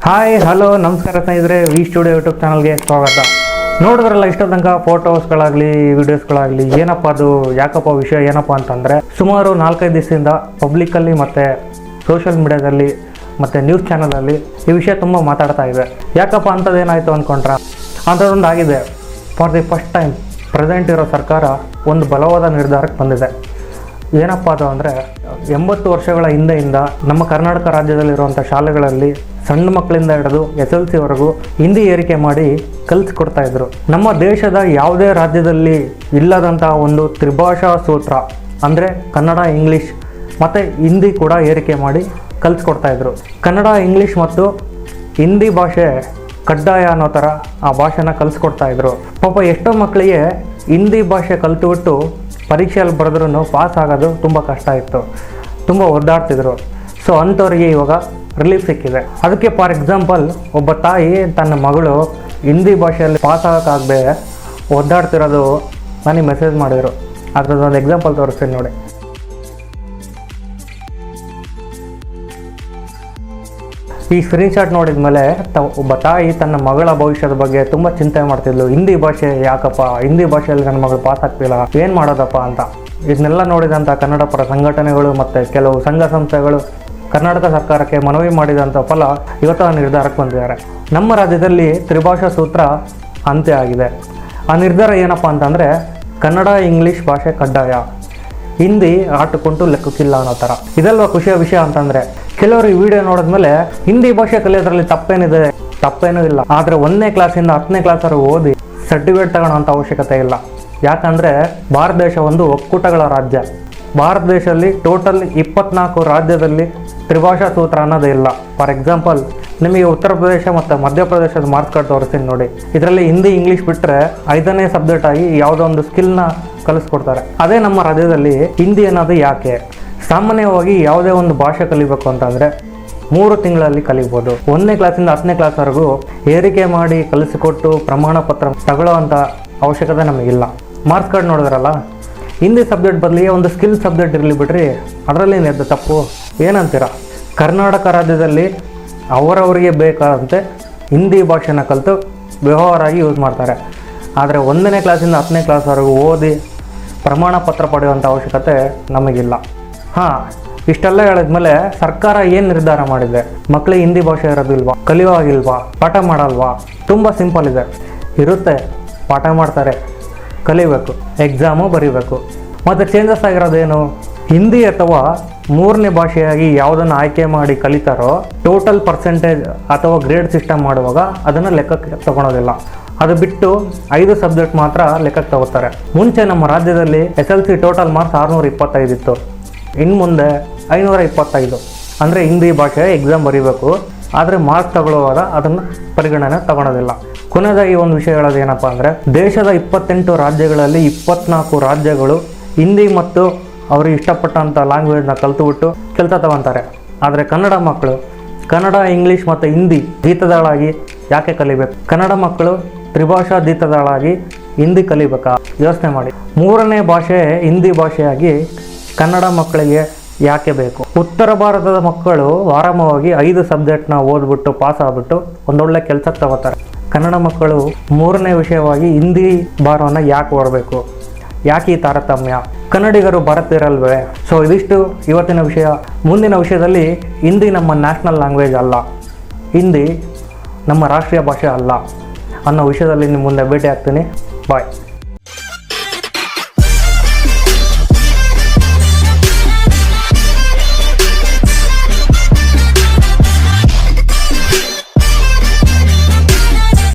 Hi hello ನಮಸ್ಕಾರ ಸ್ನೇಹಿತರೆ, V studio YouTube ಚಾನಲ್ಗೆ ಸ್ವಾಗತ. ನೋಡಿದ್ರಲ್ಲ ಇಷ್ಟ ತನಕ ಫೋಟೋಸ್ಗಳಾಗಲಿ ವಿಡಿಯೋಸ್ಗಳಾಗಲಿ ಏನಪ್ಪ ಅದು ಯಾಕಪ್ಪ ವಿಷಯ ಏನಪ್ಪ ಅಂತಂದರೆ, ಸುಮಾರು 4-5 ದಿವಸದಿಂದ ಪಬ್ಲಿಕ್ಕಲ್ಲಿ ಮತ್ತು ಸೋಷಿಯಲ್ ಮೀಡಿಯಾದಲ್ಲಿ ಮತ್ತು ನ್ಯೂಸ್ ಚಾನಲಲ್ಲಿ ಈ ವಿಷಯ ತುಂಬ ಮಾತಾಡ್ತಾ ಇದೆ. ಯಾಕಪ್ಪ ಅಂಥದ್ದೇನಾಯಿತು ಅಂದ್ಕೊಂಡ್ರೆ ಅಂಥದ್ದೊಂದು ಆಗಿದೆ. For the first time present ಇರೋ ಸರ್ಕಾರ ಒಂದು ಬಲವಾದ ನಿರ್ಧಾರಕ್ಕೆ ಬಂದಿದೆ. ಏನಪ್ಪ ಅದು ಅಂದರೆ 80 ವರ್ಷಗಳ ಹಿಂದೆಯಿಂದ ನಮ್ಮ ಕರ್ನಾಟಕ ರಾಜ್ಯದಲ್ಲಿರುವಂಥ ಶಾಲೆಗಳಲ್ಲಿ ಸಣ್ಣ ಮಕ್ಕಳಿಂದ ಹಿಡಿದು SLC ಹಿಂದಿ ಏರಿಕೆ ಮಾಡಿ ಕಲಿಸ್ಕೊಡ್ತಾಯಿದ್ರು. ನಮ್ಮ ದೇಶದ ಯಾವುದೇ ರಾಜ್ಯದಲ್ಲಿ ಇಲ್ಲದಂಥ ಒಂದು ತ್ರಿಭಾಷಾ ಸೂತ್ರ ಅಂದರೆ ಕನ್ನಡ, ಇಂಗ್ಲೀಷ್ ಮತ್ತು ಹಿಂದಿ ಕೂಡ ಏರಿಕೆ ಮಾಡಿ ಕಲಿಸ್ಕೊಡ್ತಾಯಿದ್ರು. ಕನ್ನಡ, ಇಂಗ್ಲೀಷ್ ಮತ್ತು ಹಿಂದಿ ಭಾಷೆ ಕಡ್ಡಾಯ ಅನ್ನೋ ಥರ ಆ ಭಾಷೆನ ಕಲಿಸ್ಕೊಡ್ತಾಯಿದ್ರು. ಪಾಪ ಎಷ್ಟೋ ಮಕ್ಕಳಿಗೆ ಹಿಂದಿ ಭಾಷೆ ಕಲಿತುಬಿಟ್ಟು ಪರೀಕ್ಷೆಯಲ್ಲಿ ಬರೆದ್ರೂ ಪಾಸ್ ಆಗೋದು ತುಂಬ ಕಷ್ಟ ಇತ್ತು, ತುಂಬ ಒದ್ದಾಡ್ತಿದ್ರು. ಸೊ ಅಂಥವ್ರಿಗೆ ಇವಾಗ ರಿಲೀಫ್ ಸಿಕ್ಕಿದೆ. ಅದಕ್ಕೆ ಫಾರ್ ಎಕ್ಸಾಂಪಲ್ ಒಬ್ಬ ತಾಯಿ ತನ್ನ ಮಗಳು ಹಿಂದಿ ಭಾಷೆಯಲ್ಲಿ ಪಾಸ್ ಆಗೋಕ್ಕಾಗದೆ ಒದ್ದಾಡ್ತಿರೋದು ನನಗೆ ಮೆಸೇಜ್ ಮಾಡಿದರು. ಅದರದ್ದೊಂದು ಎಕ್ಸಾಂಪಲ್ ತೋರಿಸ್ತೀನಿ ನೋಡಿ. ಈ ಸ್ಕ್ರೀನ್ ಶಾಟ್ ನೋಡಿದ ಮೇಲೆ ಒಬ್ಬ ತಾಯಿ ತನ್ನ ಮಗಳ ಭವಿಷ್ಯದ ಬಗ್ಗೆ ತುಂಬ ಚಿಂತೆ ಮಾಡ್ತಿದ್ಲು. ಹಿಂದಿ ಭಾಷೆ ಯಾಕಪ್ಪ, ಹಿಂದಿ ಭಾಷೆಯಲ್ಲಿ ನನ್ನ ಮಗಳು ಪಾಸ್ ಆಗ್ತಿಲ್ಲ, ಏನು ಮಾಡೋದಪ್ಪ ಅಂತ. ಇದನ್ನೆಲ್ಲ ನೋಡಿದಂಥ ಕನ್ನಡ ಪರ ಸಂಘಟನೆಗಳು ಮತ್ತು ಕೆಲವು ಸಂಘ ಸಂಸ್ಥೆಗಳು ಕರ್ನಾಟಕ ಸರ್ಕಾರಕ್ಕೆ ಮನವಿ ಮಾಡಿದಂಥ ಫಲ ಇವತ್ತು ಆ ನಿರ್ಧಾರಕ್ಕೆ ಬಂದಿದ್ದಾರೆ. ನಮ್ಮ ರಾಜ್ಯದಲ್ಲಿ ತ್ರಿಭಾಷಾ ಸೂತ್ರ ಅಂತ್ಯ ಆಗಿದೆ. ಆ ನಿರ್ಧಾರ ಏನಪ್ಪ ಅಂತಂದರೆ, ಕನ್ನಡ, ಇಂಗ್ಲೀಷ್ ಭಾಷೆ ಕಡ್ಡಾಯ, ಹಿಂದಿ ಆಟುಕೊಂಟು ಲೆಕ್ಕಕ್ಕಿಲ್ಲ ಅನ್ನೋ ಥರ. ಇದಲ್ವ ಖುಷಿಯ ವಿಷಯ ಅಂತಂದರೆ, ಕೆಲವರು ಈ ವಿಡಿಯೋ ನೋಡಿದ್ಮೇಲೆ ಹಿಂದಿ ಭಾಷೆ ಕಲಿಯೋದ್ರಲ್ಲಿ ತಪ್ಪೇನಿದೆ, ತಪ್ಪೇನೂ ಇಲ್ಲ. ಆದರೆ 1ನೇ ಕ್ಲಾಸಿಂದ 10ನೇ ಕ್ಲಾಸವರೆಗೂ ಓದಿ ಸರ್ಟಿಫಿಕೇಟ್ ತಗೊಳ್ಳೋಂಥ ಅವಶ್ಯಕತೆ ಇಲ್ಲ. ಯಾಕಂದರೆ ಭಾರತ ದೇಶ ಒಂದು ಒಕ್ಕೂಟಗಳ ರಾಜ್ಯ. ಭಾರತ ದೇಶದಲ್ಲಿ ಟೋಟಲ್ 24 ರಾಜ್ಯದಲ್ಲಿ ತ್ರಿಭಾಷಾ ಸೂತ್ರ ಅನ್ನೋದೇ ಇಲ್ಲ. ಫಾರ್ ಎಕ್ಸಾಂಪಲ್ ನಿಮಗೆ ಉತ್ತರ ಪ್ರದೇಶ ಮತ್ತು ಮಧ್ಯಪ್ರದೇಶದ ಮಾರ್ಕ್ಸ್ ಕಾರ್ಡ್ ತೋರಿಸ್ತೀನಿ ನೋಡಿ. ಇದರಲ್ಲಿ ಹಿಂದಿ, ಇಂಗ್ಲೀಷ್ ಬಿಟ್ಟರೆ 5ನೇ ಸಬ್ಜೆಕ್ಟ್ ಆಗಿ ಯಾವುದೋ ಒಂದು ಸ್ಕಿಲ್ನ ಕಲಿಸ್ಕೊಡ್ತಾರೆ. ಅದೇ ನಮ್ಮ ರಾಜ್ಯದಲ್ಲಿ ಹಿಂದಿ ಅನ್ನೋದು ಯಾಕೆ? ಸಾಮಾನ್ಯವಾಗಿ ಯಾವುದೇ ಒಂದು ಭಾಷೆ ಕಲಿಬೇಕು ಅಂತಂದರೆ 3 ತಿಂಗಳಲ್ಲಿ ಕಲಿಬೋದು. 1ನೇ ಕ್ಲಾಸಿಂದ 10ನೇ ಕ್ಲಾಸ್ವರೆಗೂ ಏರಿಕೆ ಮಾಡಿ ಕಲಿಸಿಕೊಟ್ಟು ಪ್ರಮಾಣ ಪತ್ರ ತಗೊಳ್ಳೋವಂಥ ಅವಶ್ಯಕತೆ ನಮಗಿಲ್ಲ. ಮಾರ್ಕ್ಸ್ ಕಾರ್ಡ್ ನೋಡಿದ್ರಲ್ಲ, ಹಿಂದಿ ಸಬ್ಜೆಕ್ಟ್ ಬದಲಿಗೆ ಒಂದು ಸ್ಕಿಲ್ ಸಬ್ಜೆಕ್ಟ್ ಇರಲಿ ಬಿಡ್ರಿ, ಅದರಲ್ಲೇನಿದೆ ತಪ್ಪು? ಏನಂತೀರ? ಕರ್ನಾಟಕ ರಾಜ್ಯದಲ್ಲಿ ಅವರವರಿಗೆ ಬೇಕಾದಂತೆ ಹಿಂದಿ ಭಾಷೆನ ಕಲಿತು ವ್ಯವಹಾರಾಗಿ ಯೂಸ್ ಮಾಡ್ತಾರೆ. ಆದರೆ 1ನೇ ಕ್ಲಾಸಿಂದ 10ನೇ ಕ್ಲಾಸ್ವರೆಗೂ ಓದಿ ಪ್ರಮಾಣ ಪತ್ರ ಪಡೆಯುವಂಥ ಅವಶ್ಯಕತೆ ನಮಗಿಲ್ಲ. ಇಷ್ಟೆಲ್ಲ ಹೇಳಿದ್ಮೇಲೆ ಸರ್ಕಾರ ಏನು ನಿರ್ಧಾರ ಮಾಡಿದೆ? ಮಕ್ಕಳಿಗೆ ಹಿಂದಿ ಭಾಷೆ ಇರೋದಿಲ್ವಾ, ಕಲಿಯುವಾಗಿಲ್ವಾ, ಪಾಠ ಮಾಡಲ್ವಾ? ತುಂಬ ಸಿಂಪಲ್ ಇದೆ. ಇರುತ್ತೆ, ಪಾಠ ಮಾಡ್ತಾರೆ, ಕಲಿಬೇಕು, ಎಕ್ಸಾಮು ಬರೀಬೇಕು. ಮತ್ತು ಚೇಂಜಸ್ ಆಗಿರೋದೇನು? ಹಿಂದಿ ಅಥವಾ 3ನೇ ಭಾಷೆಯಾಗಿ ಯಾವುದನ್ನು ಆಯ್ಕೆ ಮಾಡಿ ಕಲಿತಾರೋ ಟೋಟಲ್ ಪರ್ಸೆಂಟೇಜ್ ಅಥವಾ ಗ್ರೇಡ್ ಸಿಸ್ಟಮ್ ಮಾಡುವಾಗ ಅದನ್ನು ಲೆಕ್ಕಕ್ಕೆ ತಗೊಳೋದಿಲ್ಲ. ಅದು ಬಿಟ್ಟು 5 ಸಬ್ಜೆಕ್ಟ್ ಮಾತ್ರ ಲೆಕ್ಕಕ್ಕೆ ತಗೋತಾರೆ. ಮುಂಚೆ ನಮ್ಮ ರಾಜ್ಯದಲ್ಲಿ SLC ಟೋಟಲ್ ಮಾರ್ಕ್ಸ್ 625 ಇತ್ತು. ಇನ್ನು ಮುಂದೆ 525. ಅಂದರೆ ಹಿಂದಿ ಭಾಷೆ ಎಕ್ಸಾಮ್ ಬರೀಬೇಕು, ಆದರೆ ಮಾರ್ಕ್ಸ್ ತಗೊಳ್ಳುವಾಗ ಅದನ್ನು ಪರಿಗಣನೆ ತಗೊಳೋದಿಲ್ಲ. ಕೊನೆಯದಾಗಿ ಒಂದು ವಿಷಯ ಹೇಳೋದು ಏನಪ್ಪ ಅಂದರೆ, ದೇಶದ 28 ರಾಜ್ಯಗಳಲ್ಲಿ 24 ರಾಜ್ಯಗಳು ಹಿಂದಿ ಮತ್ತು ಅವ್ರಿಗೆ ಇಷ್ಟಪಟ್ಟಂಥ ಲ್ಯಾಂಗ್ವೇಜ್ನ ಕಲಿತುಬಿಟ್ಟು ಕೆಲಸ ತಗೊತಾರೆ. ಆದರೆ ಕನ್ನಡ ಮಕ್ಕಳು ಕನ್ನಡ, ಇಂಗ್ಲೀಷ್ ಮತ್ತು ಹಿಂದಿ ದೀತದಾಳಾಗಿ ಯಾಕೆ ಕಲಿಬೇಕು? ಕನ್ನಡ ಮಕ್ಕಳು ತ್ರಿಭಾಷಾ ದೀತದಾಳಾಗಿ ಹಿಂದಿ ಕಲಿಬೇಕಾ? ಯೋಚನೆ ಮಾಡಿ. 3ನೇ ಭಾಷೆ ಹಿಂದಿ ಭಾಷೆಯಾಗಿ ಕನ್ನಡ ಮಕ್ಕಳಿಗೆ ಯಾಕೆ ಬೇಕು? ಉತ್ತರ ಭಾರತದ ಮಕ್ಕಳು ಆರಾಮವಾಗಿ 5 ಸಬ್ಜೆಕ್ಟ್ನ ಓದ್ಬಿಟ್ಟು ಪಾಸ್ ಆಗಿಬಿಟ್ಟು ಒಂದೊಳ್ಳೆ ಕೆಲಸಕ್ಕೆ ತಗೋತಾರೆ. ಕನ್ನಡ ಮಕ್ಕಳು 3ನೇ ವಿಷಯವಾಗಿ ಹಿಂದಿ ಭಾರವನ್ನು ಯಾಕೆ ಓಡಬೇಕು? ಯಾಕೆ ಈ ತಾರತಮ್ಯ? ಕನ್ನಡಿಗರು ಭಾರತೀಯರಲ್ವೇ? ಸೊ ಇದಿಷ್ಟು ಇವತ್ತಿನ ವಿಷಯ. ಮುಂದಿನ ವಿಷಯದಲ್ಲಿ ಹಿಂದಿ ನಮ್ಮ ನ್ಯಾಷನಲ್ ಲ್ಯಾಂಗ್ವೇಜ್ ಅಲ್ಲ, ಹಿಂದಿ ನಮ್ಮ ರಾಷ್ಟ್ರೀಯ ಭಾಷೆ ಅಲ್ಲ ಅನ್ನೋ ವಿಷಯದಲ್ಲಿ ನಿಮ್ಮ ಮುಂದೆ ಭೇಟಿ ಆಗ್ತೀನಿ. ಬಾಯ್.